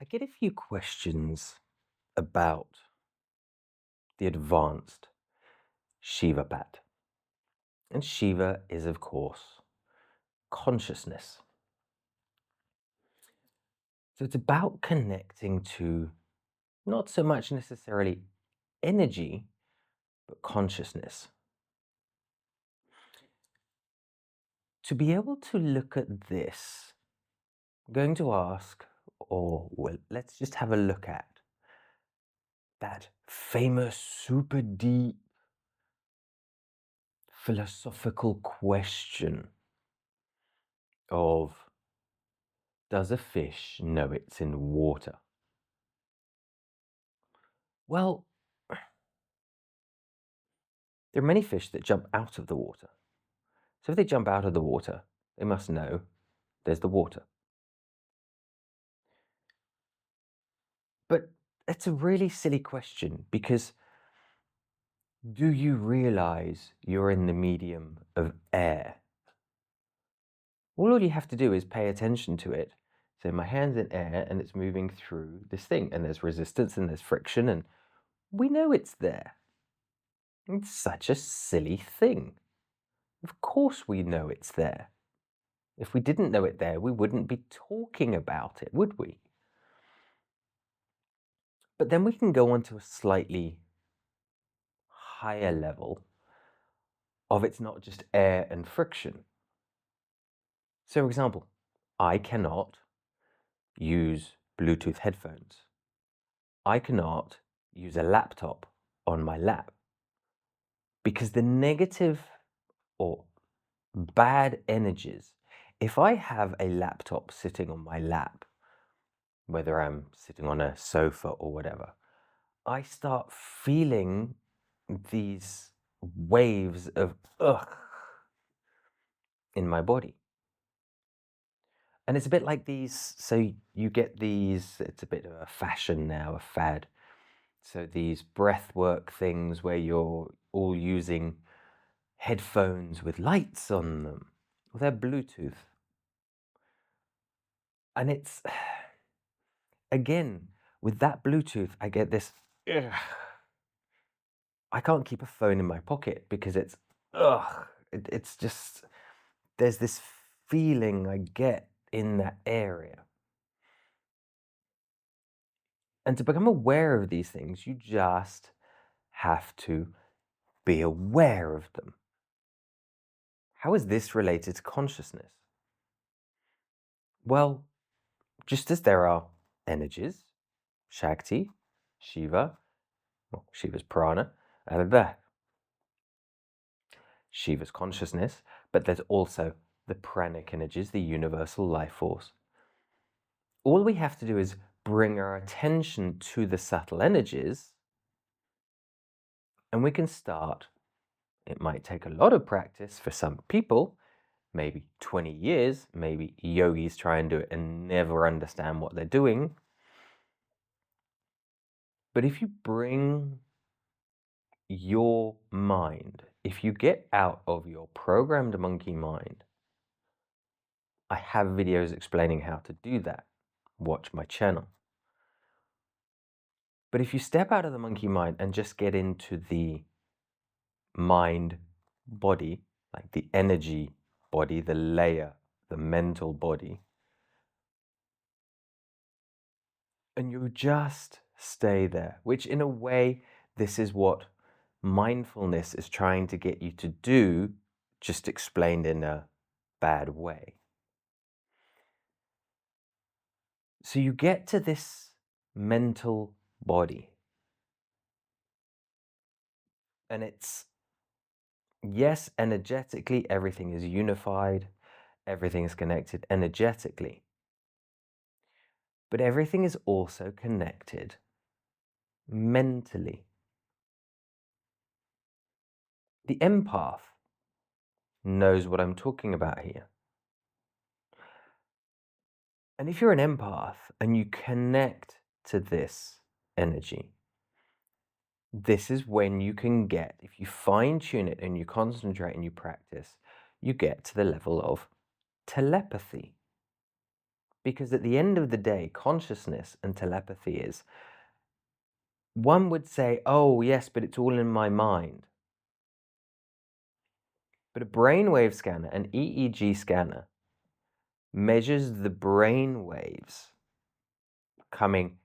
I get a few questions about the advanced Shikitpat. And Shiva is, of course, consciousness. So it's about connecting to not so much necessarily energy, but consciousness. To be able to look at this, I'm going to ask, or well, let's just have a look at that famous, super deep philosophical question of, does a fish know it's in water? Well, there are many fish that jump out of the water. So if they jump out of the water, they must know there's the water. But it's a really silly question, because do you realize you're in the medium of air? All you have to do is pay attention to it. So my hand's in air and it's moving through this thing, and there's resistance and there's friction, and we know it's there. It's such a silly thing. Of course we know it's there. If we didn't know it there, we wouldn't be talking about it, would we? But then we can go on to a slightly higher level of it's not just air and friction. So, for example, I cannot use Bluetooth headphones. I cannot use a laptop on my lap, because the negative or bad energies, if I have a laptop sitting on my lap, whether I'm sitting on a sofa or whatever, I start feeling these waves of ugh in my body. And it's a bit like these, so you get these, it's a bit of a fashion now, a fad. So these breath work things where you're all using headphones with lights on them. Well, they're Bluetooth. And it's, again, with that Bluetooth, I get this, ugh. I can't keep a phone in my pocket because it's, ugh. It's just, there's this feeling I get in that area. And to become aware of these things, you just have to be aware of them. How is this related to consciousness? Well, just as there are energies, Shakti, Shiva, well, Shiva's prana, and Shiva's consciousness, but there's also the pranic energies, the universal life force. All we have to do is bring our attention to the subtle energies, and we can start. It might take a lot of practice for some people, maybe 20 years, maybe yogis try and do it and never understand what they're doing. But if you bring your mind, if you get out of your programmed monkey mind, I have videos explaining how to do that. Watch my channel. But if you step out of the monkey mind and just get into the mind body, like the energy body, the layer, the mental body, and you just stay there, which in a way, this is what mindfulness is trying to get you to do, just explained in a bad way. So you get to this mental body, and it's, yes, energetically, everything is unified, everything is connected energetically, but everything is also connected mentally. The empath knows what I'm talking about here. And if you're an empath and you connect to this energy, this is when you can get, if you fine tune it and you concentrate and you practice, you get to the level of telepathy. Because at the end of the day, consciousness and telepathy is, one would say, oh yes, but it's all in my mind. But a brainwave scanner, an EEG scanner, measures the brain waves coming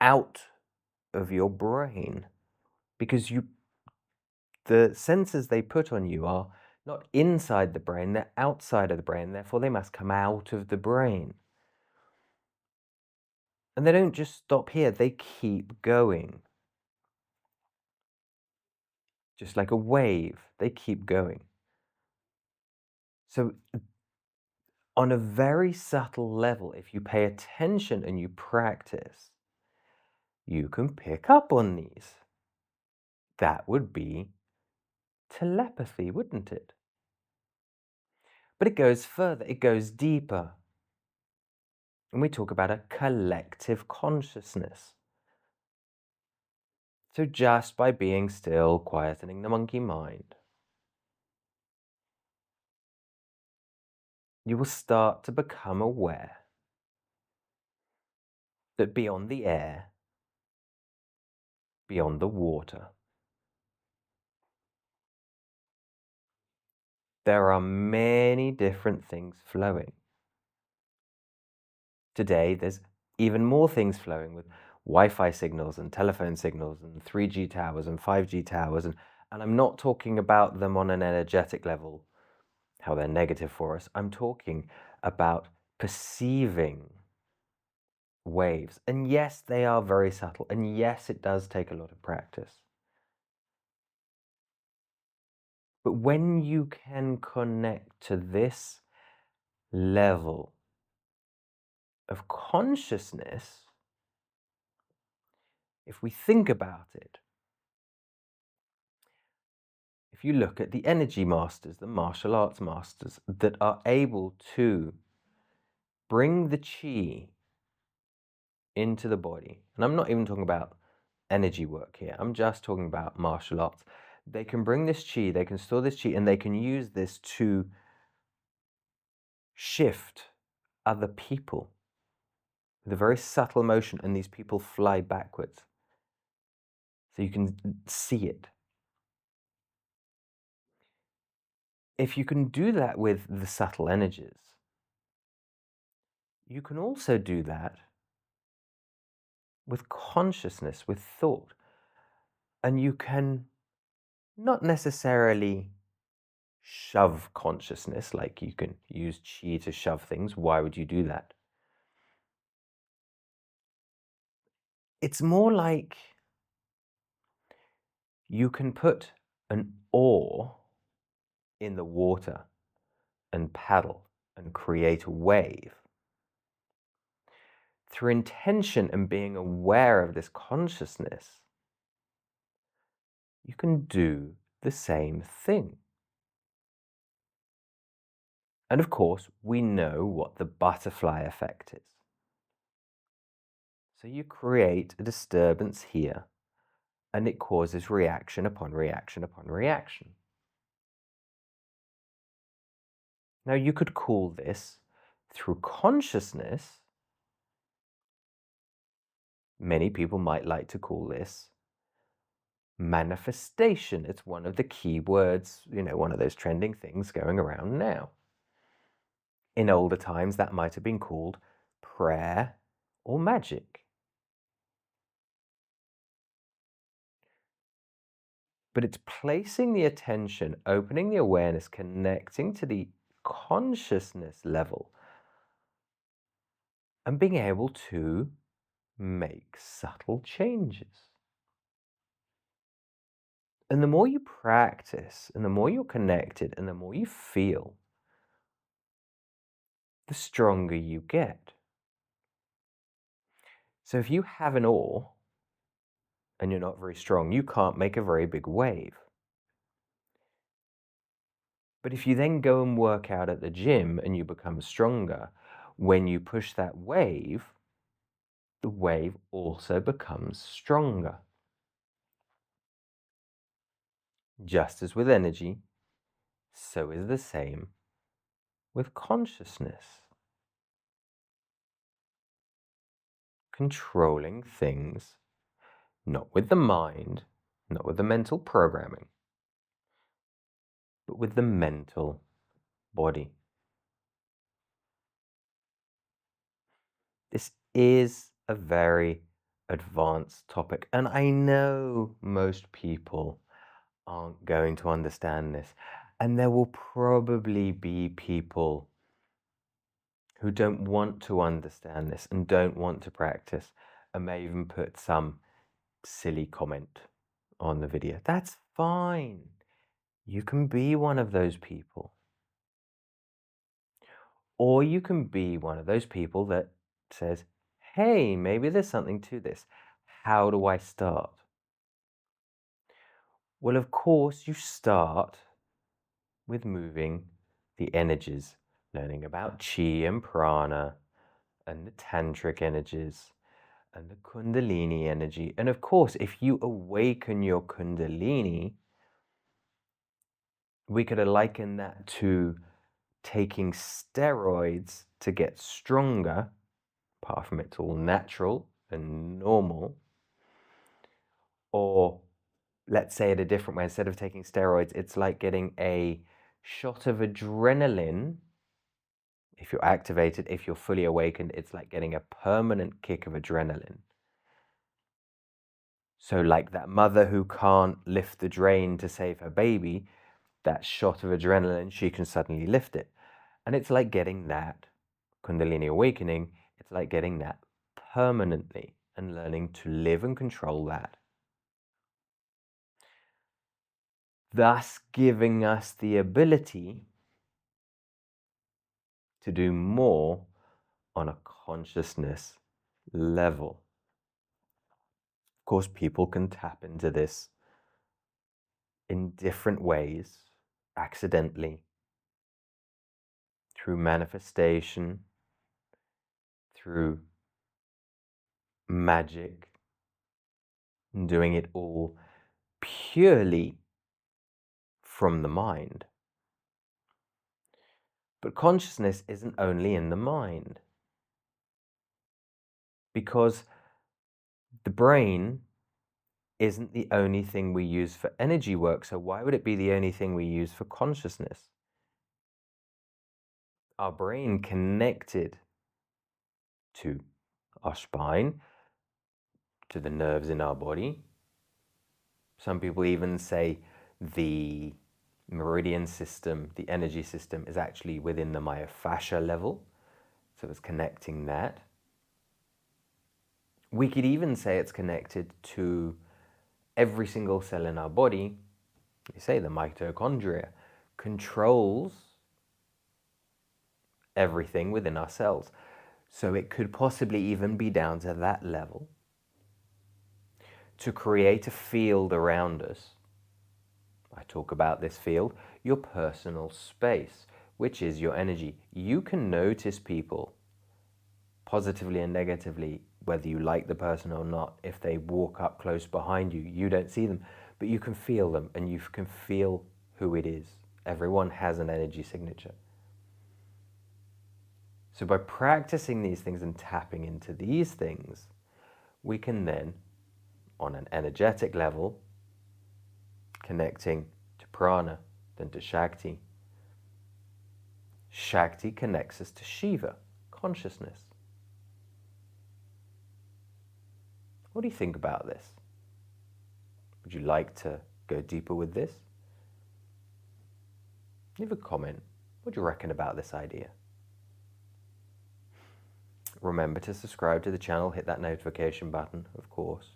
out of your brain, because the sensors they put on you are not inside the brain, they're outside of the brain, therefore they must come out of the brain. And they don't just stop here, they keep going. Just like a wave, they keep going. So on a very subtle level, if you pay attention and you practice, you can pick up on these. That would be telepathy, wouldn't it? But it goes further, it goes deeper. And we talk about a collective consciousness. So just by being still, quietening the monkey mind, you will start to become aware that beyond the air, beyond the water, there are many different things flowing. Today, there's even more things flowing with Wi-Fi signals and telephone signals and 3G towers and 5G towers. And I'm not talking about them on an energetic level, how they're negative for us. I'm talking about perceiving waves. And yes, they are very subtle. And yes, it does take a lot of practice. But when you can connect to this level of consciousness, if we think about it, if you look at the energy masters, the martial arts masters that are able to bring the chi into the body, and I'm not even talking about energy work here, I'm just talking about martial arts. They can bring this chi, they can store this chi, and they can use this to shift other people with a very subtle motion, and these people fly backwards. So you can see it. If you can do that with the subtle energies, you can also do that with consciousness, with thought. And you can not necessarily shove consciousness, like you can use chi to shove things. Why would you do that? It's more like you can put an oar in the water and paddle and create a wave. Through intention and being aware of this consciousness, you can do the same thing. And of course, we know what the butterfly effect is. So you create a disturbance here, and it causes reaction upon reaction upon reaction. Now you could call this, through consciousness, many people might like to call this manifestation. It's one of the key words, one of those trending things going around now. In older times, that might have been called prayer or magic. But it's placing the attention, opening the awareness, connecting to the consciousness level, and being able to make subtle changes. And the more you practice, and the more you're connected, and the more you feel, the stronger you get. So if you have an oar, and you're not very strong, you can't make a very big wave. But if you then go and work out at the gym and you become stronger, when you push that wave, the wave also becomes stronger. Just as with energy, so is the same with consciousness. controlling things, not with the mind, not with the mental programming, but with the mental body. This is a very advanced topic, and I know most people aren't going to understand this, and there will probably be people who don't want to understand this and don't want to practice, and may even put some silly comment on the video. That's fine. You can be one of those people. Or you can be one of those people that says, hey, maybe there's something to this. How do I start? Well, of course, you start with moving the energies, learning about chi and prana and the tantric energies and the Kundalini energy. And of course, if you awaken your Kundalini, we could liken that to taking steroids to get stronger, apart from it's all natural and normal. Or let's say it a different way, instead of taking steroids, it's like getting a shot of adrenaline. If you're activated, if you're fully awakened, it's like getting a permanent kick of adrenaline. So like that mother who can't lift the drain to save her baby, that shot of adrenaline, she can suddenly lift it. And it's like getting that Kundalini awakening, it's like getting that permanently and learning to live and control that. Thus giving us the ability to do more on a consciousness level. Of course, people can tap into this in different ways, accidentally, through manifestation, through magic, and doing it all purely from the mind. But consciousness isn't only in the mind, because the brain isn't the only thing we use for energy work. So why would it be the only thing we use for consciousness? Our brain connected to our spine, to the nerves in our body. Some people even say the meridian system, the energy system, is actually within the myofascia level. So it's connecting that. We could even say it's connected to every single cell in our body. You say the mitochondria controls everything within our cells. So it could possibly even be down to that level to create a field around us. I talk about this field, your personal space, which is your energy. You can notice people positively and negatively, whether you like the person or not. If they walk up close behind you, you don't see them, but you can feel them and you can feel who it is. Everyone has an energy signature. So by practicing these things and tapping into these things, we can then, on an energetic level, connecting to prana, then to Shakti. Shakti connects us to Shiva, consciousness. What do you think about this? Would you like to go deeper with this? Leave a comment. What do you reckon about this idea? Remember to subscribe to the channel, hit that notification button, of course.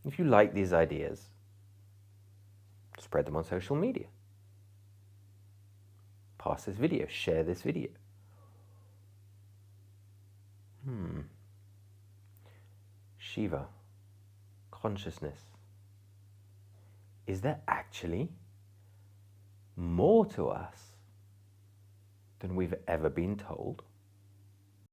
If you like these ideas, spread them on social media. Pass this video, share this video. Shiva, consciousness. Is there actually more to us than we've ever been told?